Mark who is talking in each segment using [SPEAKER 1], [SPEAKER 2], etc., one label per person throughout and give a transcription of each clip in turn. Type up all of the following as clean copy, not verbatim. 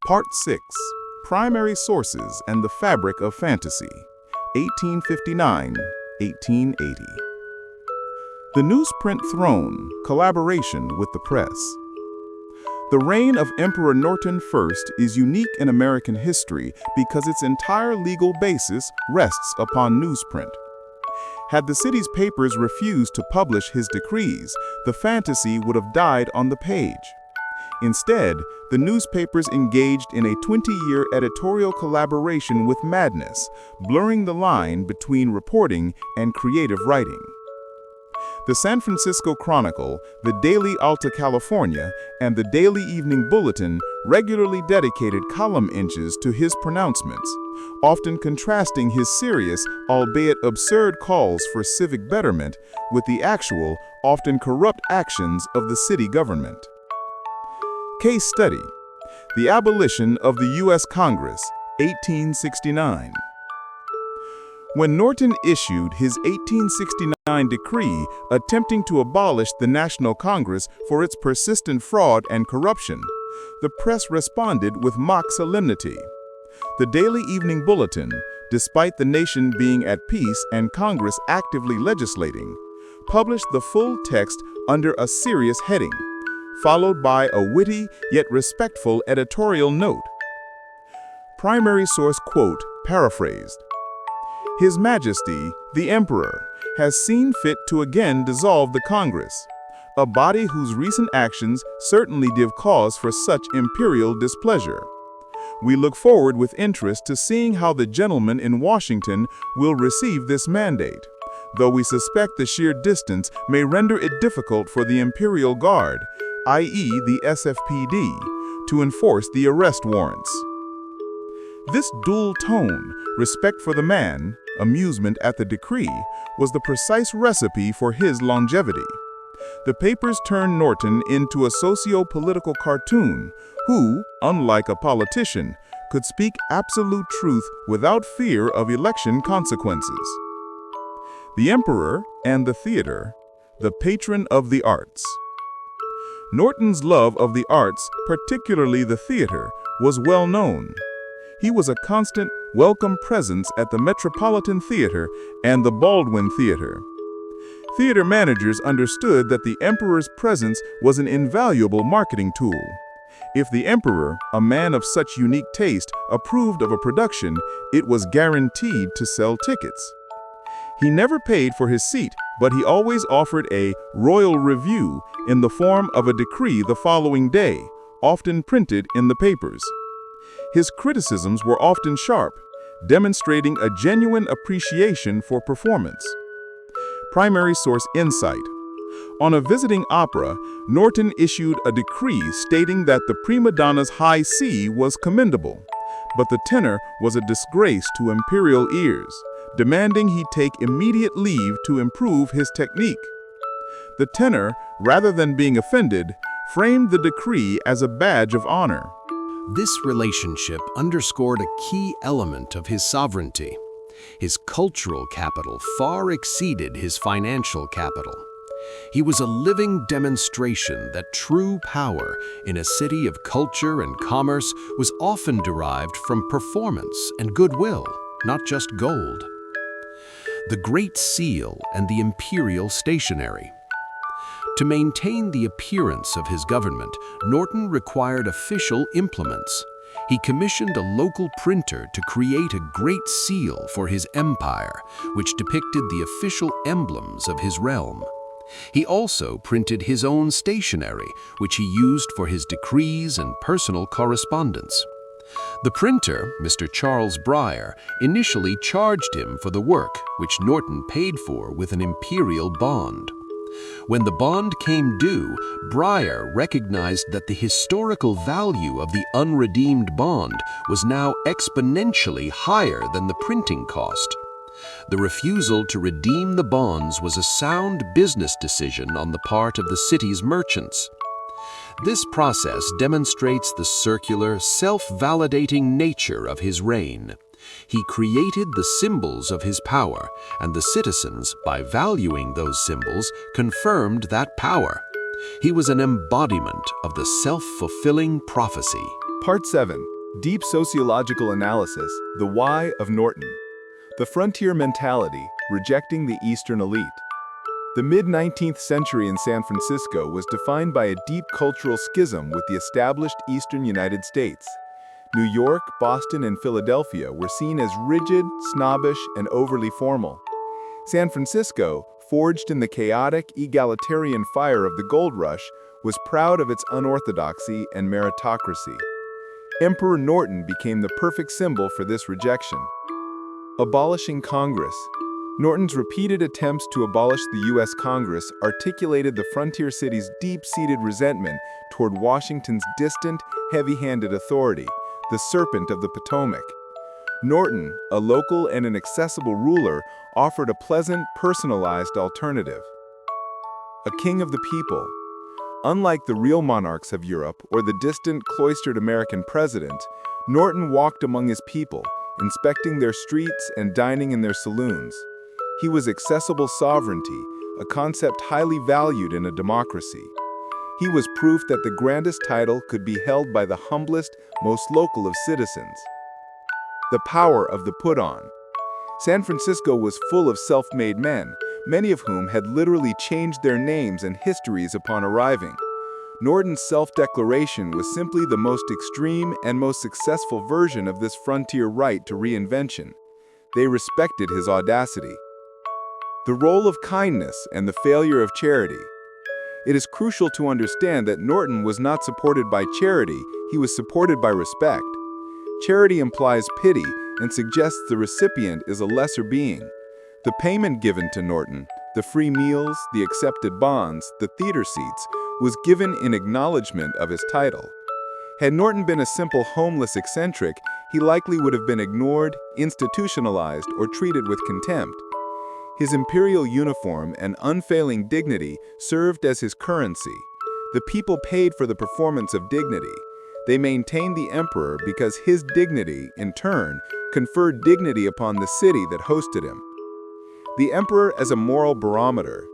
[SPEAKER 1] Part 6. Primary Sources and the Fabric of Fantasy, 1859-1880. The Newsprint Throne, Collaboration with the Press. The reign of Emperor Norton I is unique in American history because its entire legal basis rests upon newsprint. Had the city's papers refused to publish his decrees, the fantasy would have died on the page. Instead, the newspapers engaged in a 20-year editorial collaboration with madness, blurring the line between reporting and creative writing. The San Francisco Chronicle, the Daily Alta California, and the Daily Evening Bulletin regularly dedicated column inches to his pronouncements, often contrasting his serious, albeit absurd calls for civic betterment with the actual, often corrupt actions of the city government. Case study: the abolition of the U.S. Congress, 1869. When Norton issued his 1869 decree attempting to abolish the National Congress for its persistent fraud and corruption, the press responded with mock solemnity. The Daily Evening Bulletin, despite the nation being at peace and Congress actively legislating, published the full text under a serious heading, followed by a witty yet respectful editorial note. Primary source quote paraphrased: "His Majesty, the Emperor, has seen fit to again dissolve the Congress, a body whose recent actions certainly give cause for such imperial displeasure. We look forward with interest to seeing how the gentlemen in Washington will receive this mandate, though we suspect the sheer distance may render it difficult for the Imperial Guard, i.e. the SFPD, to enforce the arrest warrants." This dual tone, respect for the man, amusement at the decree, was the precise recipe for his longevity. The papers turned Norton into a socio-political cartoon who, unlike a politician, could speak absolute truth without fear of election consequences. The Emperor and the Theater, the patron of the arts. Norton's love of the arts, particularly the theater, was well known. He was a constant, welcome presence at the Metropolitan Theater and the Baldwin Theater. Theater managers understood that the emperor's presence was an invaluable marketing tool. If the emperor, a man of such unique taste, approved of a production, it was guaranteed to sell tickets. He never paid for his seat, but he always offered a royal review in the form of a decree the following day, often printed in the papers. His criticisms were often sharp, demonstrating a genuine appreciation for performance. Primary source insight: on a visiting opera, Norton issued a decree stating that the prima donna's high C was commendable, but the tenor was a disgrace to imperial ears, demanding he take immediate leave to improve his technique. The tenor, rather than being offended, framed the decree as a badge of honor.
[SPEAKER 2] This relationship underscored a key element of his sovereignty. His cultural capital far exceeded his financial capital. He was a living demonstration that true power in a city of culture and commerce was often derived from performance and goodwill, not just gold. The Great Seal and the imperial stationery. To maintain the appearance of his government, Norton required official implements. He commissioned a local printer to create a great seal for his empire, which depicted the official emblems of his realm. He also printed his own stationery, which he used for his decrees and personal correspondence. The printer, Mr. Charles Breyer, initially charged him for the work, which Norton paid for with an imperial bond. When the bond came due, Breyer recognized that the historical value of the unredeemed bond was now exponentially higher than the printing cost. The refusal to redeem the bonds was a sound business decision on the part of the city's merchants. This process demonstrates the circular, self-validating nature of his reign. He created the symbols of his power, and the citizens, by valuing those symbols, confirmed that power. He was an embodiment of the self-fulfilling prophecy.
[SPEAKER 1] Part 7. Deep Sociological Analysis, The Why of Norton. The Frontier Mentality, Rejecting the Eastern Elite. The mid-19th century in San Francisco was defined by a deep cultural schism with the established Eastern United States. New York, Boston, and Philadelphia were seen as rigid, snobbish, and overly formal. San Francisco, forged in the chaotic, egalitarian fire of the gold rush, was proud of its unorthodoxy and meritocracy. Emperor Norton became the perfect symbol for this rejection. Abolishing Congress. Norton's repeated attempts to abolish the U.S. Congress articulated the frontier city's deep-seated resentment toward Washington's distant, heavy-handed authority, the Serpent of the Potomac. Norton, a local and an accessible ruler, offered a pleasant, personalized alternative. A king of the people. Unlike the real monarchs of Europe or the distant, cloistered American president, Norton walked among his people, inspecting their streets and dining in their saloons. He was accessible sovereignty, a concept highly valued in a democracy. He was proof that the grandest title could be held by the humblest, most local of citizens. The power of the put-on. San Francisco was full of self-made men, many of whom had literally changed their names and histories upon arriving. Norton's self-declaration was simply the most extreme and most successful version of this frontier right to reinvention. They respected his audacity. The role of kindness and the failure of charity. It is crucial to understand that Norton was not supported by charity, he was supported by respect. Charity implies pity and suggests the recipient is a lesser being. The payment given to Norton, the free meals, the accepted bonds, the theater seats, was given in acknowledgement of his title. Had Norton been a simple homeless eccentric, he likely would have been ignored, institutionalized, or treated with contempt. His imperial uniform and unfailing dignity served as his currency. The people paid for the performance of dignity. They maintained the emperor because his dignity, in turn, conferred dignity upon the city that hosted him. The emperor as a moral barometer.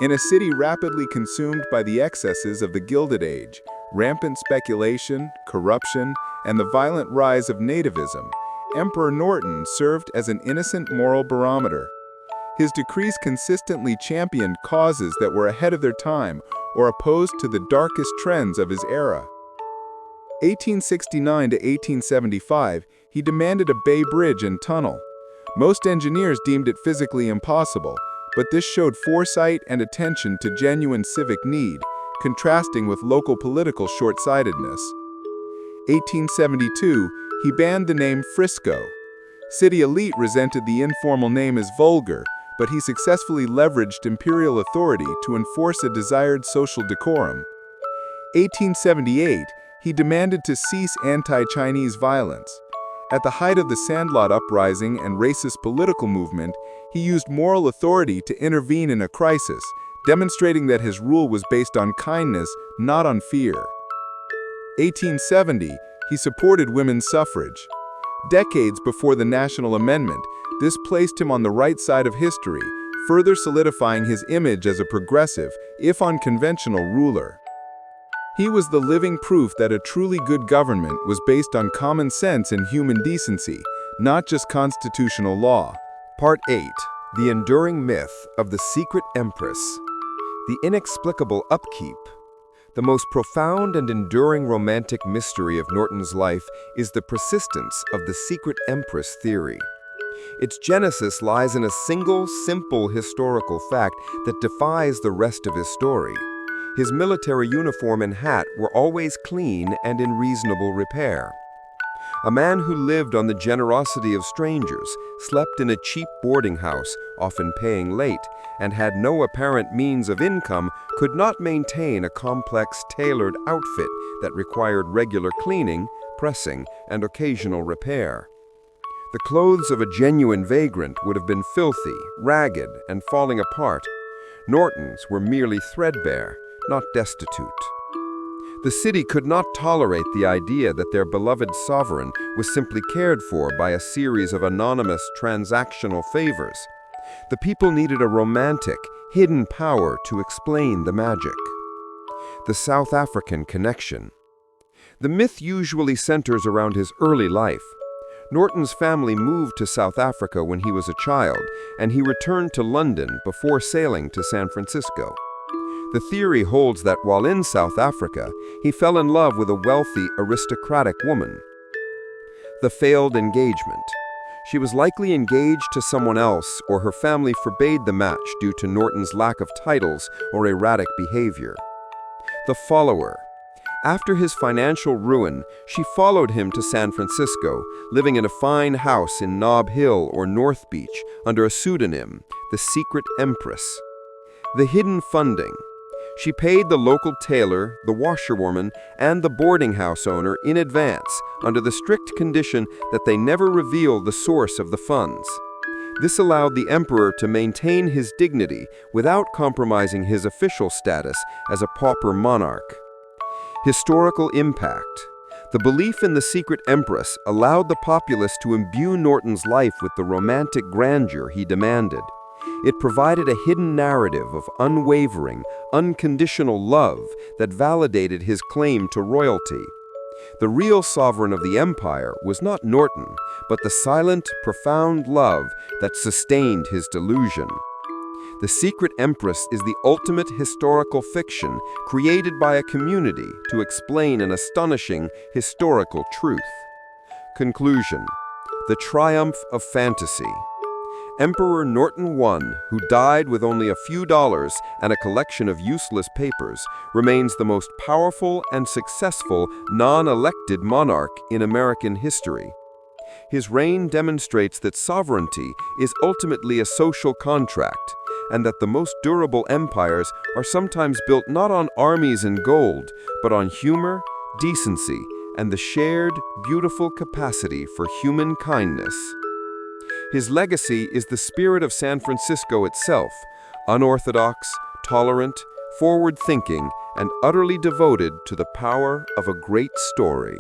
[SPEAKER 1] In a city rapidly consumed by the excesses of the Gilded Age, rampant speculation, corruption, and the violent rise of nativism, Emperor Norton served as an innocent moral barometer. His decrees consistently championed causes that were ahead of their time or opposed to the darkest trends of his era. 1869 to 1875, he demanded a bay bridge and tunnel. Most engineers deemed it physically impossible, but this showed foresight and attention to genuine civic need, contrasting with local political short-sightedness. 1872, he banned the name Frisco. City elite resented the informal name as vulgar, but he successfully leveraged imperial authority to enforce a desired social decorum. 1878, he demanded to cease anti-Chinese violence. At the height of the Sandlot Uprising and racist political movement, he used moral authority to intervene in a crisis, demonstrating that his rule was based on kindness, not on fear. 1870, he supported women's suffrage. Decades before the National Amendment, this placed him on the right side of history, further solidifying his image as a progressive, if unconventional, ruler. He was the living proof that a truly good government was based on common sense and human decency, not just constitutional law.
[SPEAKER 3] Part 8. The enduring myth of the secret empress. The inexplicable upkeep. The most profound and enduring romantic mystery of Norton's life is the persistence of the secret empress theory. Its genesis lies in a single, simple historical fact that defies the rest of his story. His military uniform and hat were always clean and in reasonable repair. A man who lived on the generosity of strangers, slept in a cheap boarding house, often paying late, and had no apparent means of income, could not maintain a complex, tailored outfit that required regular cleaning, pressing, and occasional repair. The clothes of a genuine vagrant would have been filthy, ragged, and falling apart. Norton's were merely threadbare, not destitute. The city could not tolerate the idea that their beloved sovereign was simply cared for by a series of anonymous transactional favors. The people needed a romantic, hidden power to explain the magic. the South African connection. The myth usually centers around his early life. Norton's family moved to South Africa when he was a child, and he returned to London before sailing to San Francisco. The theory holds that while in South Africa, he fell in love with a wealthy, aristocratic woman. The failed engagement. She was likely engaged to someone else, or her family forbade the match due to Norton's lack of titles or erratic behavior. The follower. After his financial ruin, she followed him to San Francisco, living in a fine house in Nob Hill or North Beach under a pseudonym, the Secret Empress. The hidden funding. She paid the local tailor, the washerwoman, and the boarding house owner in advance under the strict condition that they never reveal the source of the funds. This allowed the emperor to maintain his dignity without compromising his official status as a pauper monarch. Historical impact. The belief in the secret empress allowed the populace to imbue Norton's life with the romantic grandeur he demanded. It provided a hidden narrative of unwavering, unconditional love that validated his claim to royalty. The real sovereign of the empire was not Norton, but the silent, profound love that sustained his delusion. The Secret Empress is the ultimate historical fiction created by a community to explain an astonishing historical truth. Conclusion. The triumph of fantasy. Emperor Norton I, who died with only a few dollars and a collection of useless papers, remains the most powerful and successful non-elected monarch in American history. His reign demonstrates that sovereignty is ultimately a social contract, and that the most durable empires are sometimes built not on armies and gold, but on humor, decency, and the shared, beautiful capacity for human kindness. His legacy is the spirit of San Francisco itself, unorthodox, tolerant, forward-thinking, and utterly devoted to the power of a great story.